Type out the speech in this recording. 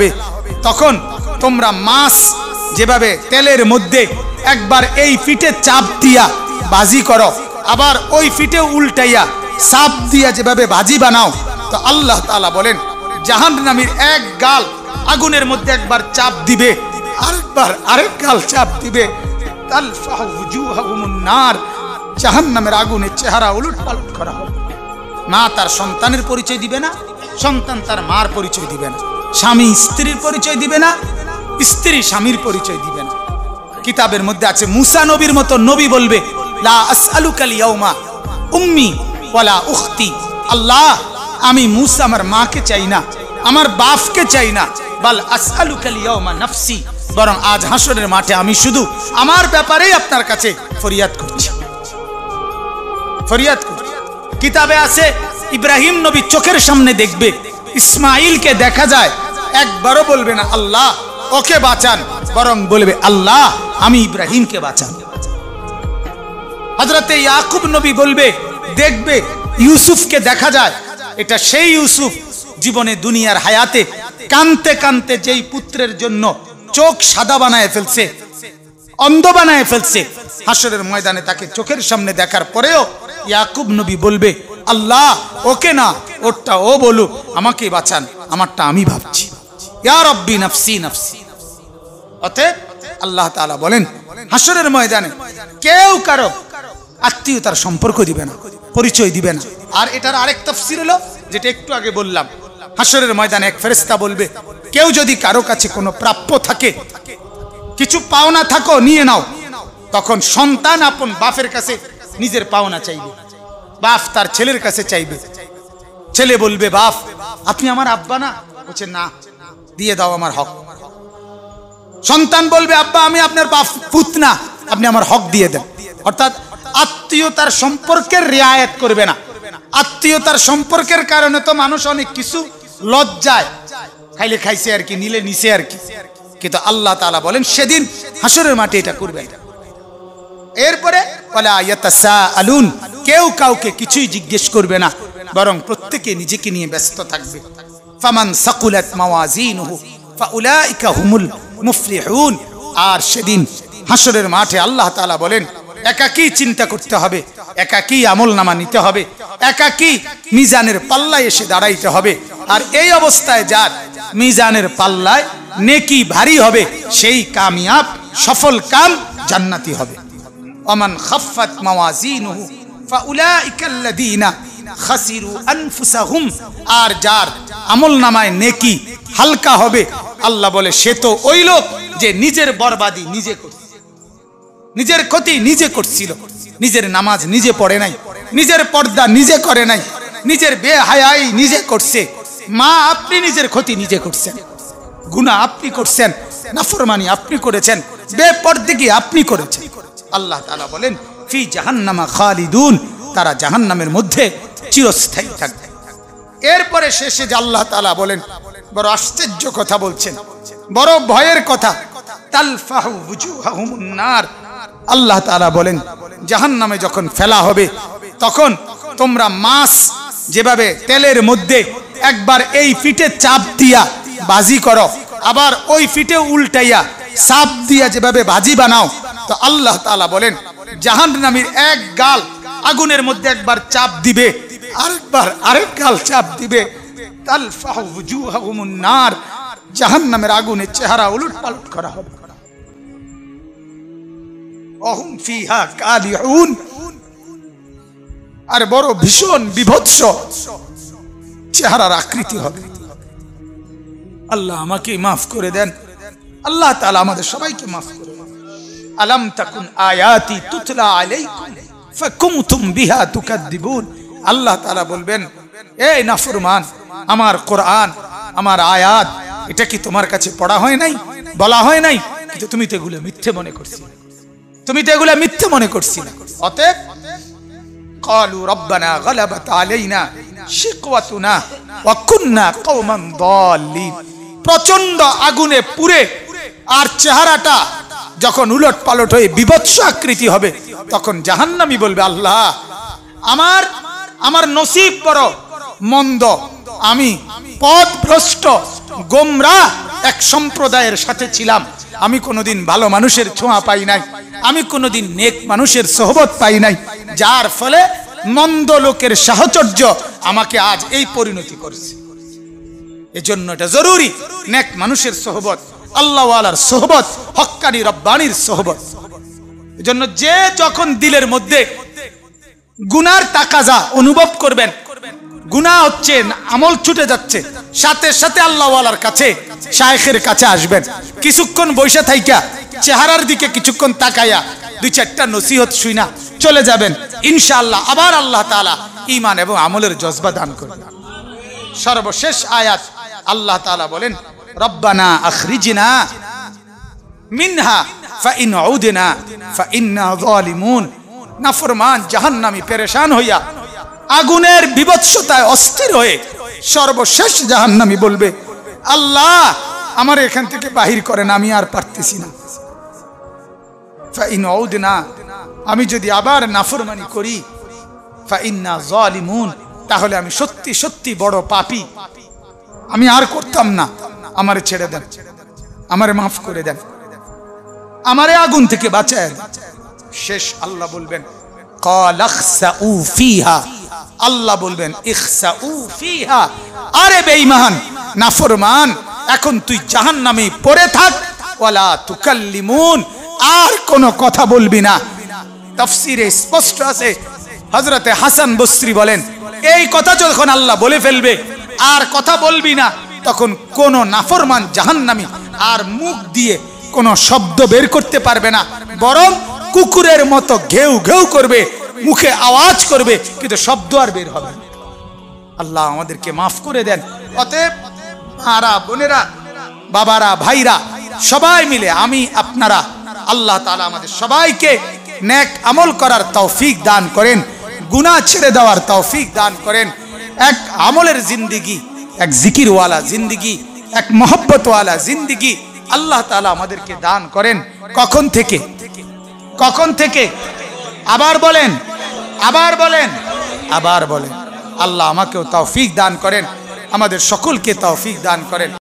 হবে তখন তোমরা মাছ যেভাবে তেলের মধ্যে একবার এই ফিটে চাপ দিয়া ভাজি করো, আবার ওই ফিটে উল্টাইয়া চাপ দিয়া যেভাবে ভাজি বানাও, তো আল্লাহ তাআলা বলেন জাহান্নামীর এক গাল আগুনের মধ্যে একবার চাপ দিবে, আরেকবার আরেক গাল চাপ দিবে, তালফাহু ওয়ুজুহাহুমুন নার, জাহান্নামের আগুনের চেহারা উলটপালট করা হবে। মা তার সন্তানের পরিচয় দিবে না, সন্তান তার মার পরিচয় দিবে না, স্বামী স্ত্রীর পরিচয় দিবে না, স্ত্রী স্বামীর পরিচয় দিবে না। কিতাবের মধ্যে আছে মুসা নবীর মতো নবী বলবে লা আসআলুকাল ইয়াউমা উম্মি ওয়ালা উখতি, আল্লাহ আমি মুসা আমার মাকে চাই না, আমার বাপকে চাই না, বাল আসআলুকাল ইয়াউমা নাফসি, বরং আজ হাসরের মাঠে আমি শুধু আমার ব্যাপারেই আপনার কাছে ফরিয়াদ করছি, ফরিয়াদ করছি। কিতাবে আছে ইব্রাহিম নবী চোখের সামনে দেখবে, ইসমাইলকে দেখা যায়, একবারও বলবে না আল্লাহ ওকে বাঁচান, বরং বলবে আল্লাহ আমি ইব্রাহিমকে বাঁচান। হযরতে ইয়াকুব নবী বলবে, দেখবে ইউসুফকে দেখা যায়, এটা সেই ইউসুফ জীবনে দুনিয়ার হায়াতে কানতে কানতে যেই পুত্রের জন্য চোখ সাদা বানায় ফেলছে, অন্ধ বানায় ফেলছে, হাসরের ময়দানে তাকে চোখের সামনে দেখার পরেও ইয়াকুব নবী বলবে আল্লাহ ওকে না, ওরটা ও বলুক, আমাকে বাঁচান, আমারটা আমি ভাবছি, ইয়া রব্বি নাফসি নাফসি। অতএব আল্লাহ তাআলা বলেন হাসরের ময়দানে কেউ কারো আত্মীয়তার সম্পর্ক দিবে না, পরিচয় দিবে না। আর এটার আরেক তাফসীর হলো যেটা একটু আগে বললাম, হাসরের ময়দানে এক ফেরেশতা বলবে কেউ যদি কারো কাছে কোনো প্রাপ্য থাকে, কিছু পাওনা থাকো নিয়ে নাও, তখন সন্তান আপন বাপের কাছে নিজের পাওনা চাইবে, বাপ তার ছেলের কাছে চাইবে, ছেলে বলবে বাপ আপনি আমার আব্বা না, বলছে না, দিয়ে দাও আমার হক। সন্তান বলবে আব্বা আমি আপনার বাপ পুত না, আপনি আমার হক দিয়ে দেন। অর্থাৎ আত্মীয়তার সম্পর্কের রিয়ায়ত করবে না। আত্মীয়তার সম্পর্কের কারণে তো মানুষ অনেক কিছু লজ্জায়, খাইলে খাইছে আর কি, নিলে নিছে আর কি, কিন্তু আল্লাহ তাআলা বলেন সেদিন হাসরের মাঠে এটা করবে। এরপরে ওয়ালা ইয়াতাসাআলুন, কেউ কাউকে কিছুই জিজ্ঞেস করবে না, বরং প্রত্যেকে নিজেকে নিয়ে ব্যস্ত থাকবে। ফামান সাকুলাত মাওয়াজিনুহু ফাউলাইকা হুমুল মুফলিহুন। আর সেদিন হাসরের মাঠে আল্লাহ তাআলা বলেন একাকী চিন্তা করতে হবে, একাকী আমলনামা নিতে হবে, একাকী মিজানের পাল্লায় এসে দাঁড়াইতে হবে। আর এই অবস্থায় যার মিজানের পাল্লায় নেকি ভারী হবে সেই কামিয়াব, সফল কাম জান্নাতি হবে। ওমান খাফফাত মাওয়াজিনুহু ফাউলাইকাল্লাযীনা খাসিরু আনফুসাহুম। আর যার আমলনামায় নেকি হালকা হবে, আল্লাহ বলে সে তো ওই লোক যে নিজের বরবাদি নিজে করছে, নিজের ক্ষতি নিজে করছিল, নিজের নামাজ নিজে পড়ে নাই, নিজের পর্দা নিজে করে নাই, নিজের বেহায়াই নিজে করছে। মা আপনি নিজের ক্ষতি নিজে করছেন, গুনাহ আপনি করছেন, নাফরমানি আপনি করেছেন, বেপরদেগি আপনি করেছেন। আল্লাহ তাআলা বলেন ফি জাহান্নামা খালিদুন, তারা জাহান্নামের মধ্যে চিরস্থায়ী থাকবে। এরপরে শেষে যে আল্লাহ তাআলা বলেন বড় আশ্চর্য কথা বলছেন, বড় ভয়ের কথা, তালফাহু ওয়ুজুহাহুমুন নার। আল্লাহ তাআলা বলেন জাহান্নামে যখন ফেলা হবে তখন তোমরা মাছ যেভাবে তেলের মধ্যে একবার এই ফিটে চাপ দিয়া ভাজি করো, আবার ওই ফিটে উল্টাইয়া চাপ দিয়া যেভাবে ভাজি বানাও, তো আল্লাহ তাআলা বলেন জাহান্নামীর এক গাল আগুনের মধ্যে একবার চাপ দিবে, আরেকবার আরেক গাল চাপ দিবে, তালফাহু ওয়ুজুহাহুমুন নার, জাহান্নামের আগুনের চেহারা উলটপালট করা হবে। ওহুম ফিহা কালিউন। আর বড় ভীষণ বিভৎস চেহারার আকৃতি হবে। আল্লাহ আমাকে মাফ করে দেন, আল্লাহ তাআলা আমাদের সবাইকে মাফ করে দেন। আলাম তাকুন আয়াতি তুতলা আলাইকুম ফাকুমতুম বিহা তুকাদ্দিবুন। আল্লাহ তাআলা বলবেন এই নাফরমান, আমার কোরআন, আমার আয়াত, এটা কি তোমার কাছে পড়া হয় নাই, বলা হয় নাই? কিন্তু তুমি তো এগুলো মিথ্যে মনে করছিলে, তুমি তো এগুলো মিথ্যে মনে করছিলে। অতএব ক্বালু রব্বানা গালাবাত আলাইনা শিকওয়াতুনা ওয়া কুননা কওমান দাল্লিন। প্রচন্ড আগুনে পুড়ে আর চেহারাটা যখন উলট পালট হয়ে বিভৎস আকৃতি হবে, তখন জাহান্নামী বলবে আল্লাহ আমার নসিব বড় মন্দ, আমি পথভ্রষ্ট গোমরাহ, এক সম্প্রদায়ের সাথে ছিলাম, আমি কোনোদিন ভালো মানুষের ছোঁয়া পাই নাই, আমি কোনোদিন নেক মানুষের সোহবত পাই নাই, যার ফলে মন্দ লোকের সাহচর্য আমাকে আজ এই পরিণতি করেছে। এজন্য এটা জরুরি, নেক মানুষের সোহবত, আল্লাহওয়ালার সোহবত, হক্কানি রব্বানির সোহবত। এজন্য যে যখন দিলের মধ্যে গুনার তাকাজা অনুভব করবেন, গুনাহ হচ্ছে, আমল ছুটে যাচ্ছে, সাথে সাথে আল্লাহওয়ালার কাছে, শায়েখের কাছে আসবেন। কিছুক্ষণ বসে থাইকা চেহারার দিকে কিছুক্ষণ তাকাইয়া দুই চারটা নসিহত শুইনা চলে যাবেন, ইনশাআল্লাহ আবার আল্লাহ তাআলা ঈমান এবং আমলের জজবা দান করবেন। সর্বশেষ আয়াত আল্লাহ তাআলা বলেন, রব্বানা আখরিজনা মিনহা ফাইন উদনা ফাইন্না যালিমুন। নাফরমান জাহান্নামী পেরেশান হইয়া আগুনের বিভৎসতায় অস্থির হয়ে সর্বশেষ জাহান্নামী বলবে, আল্লাহ আমার এখান থেকে বাহির করেন, আমি আর পারতেছি না। ফাইন উদনা, আমি যদি আবার নাফরমানি করি, ফাইন্না যালিমুন, তাহলে আমি সত্যি সত্যি বড় পাপী, আমি আর করতাম না, আমারে ছেড়ে দেন, আমারে মাফ করে দেন, আমারে আগুন থেকে বাঁচায়। শেষ আল্লাহ বলবেন, ক্বাল ইখসাউ ফিহা, আল্লাহ বলবেন ইখসাউ ফিহা, আরে বেঈমান নাফরমান, এখন তুই জাহান্নামে পড়ে থাক, ওয়ালা তুকাল্লিমুন, আর কোনো কথা বলবি না। তাফসীরে স্পষ্ট আছে, হযরতে হাসান বসরি বলেন, এই কথা যখন আল্লাহ বলে ফেলবে আর কথা বলবি না, তখন কোন নাফরমান জাহান্নামী আর মুখ দিয়ে কোনো শব্দ বের করতে পারবে না, বরং কুকুরের মতো ঘেউ ঘেউ করবে, মুখে আওয়াজ করবে, কিন্তু শব্দ আর বের হবে না। আল্লাহ আমাদেরকে মাফ করে দেন। অতএব মারা বোনেরা, বাবারা, ভাইরা, সবাই মিলে আমি আপনারা, আল্লাহ তাআলা আমাদের সবাইকে নেক আমল করার তৌফিক দান করেন, গুনাহ ছেড়ে দেওয়ার তৌফিক দান করেন, এক আমলের জিন্দেগি, এক জিকিরওয়ালা জিন্দেগি, এক মহব্বতওয়ালা জিন্দেগি আল্লাহ তাআলা আমাদেরকে দান করেন। কখন থেকে? কখন থেকে? আবার বলেন, আবার বলেন, আবার বলেন। আল্লাহ আমাকেও তৌফিক দান করেন, আমাদের সকলকে তৌফিক দান করেন।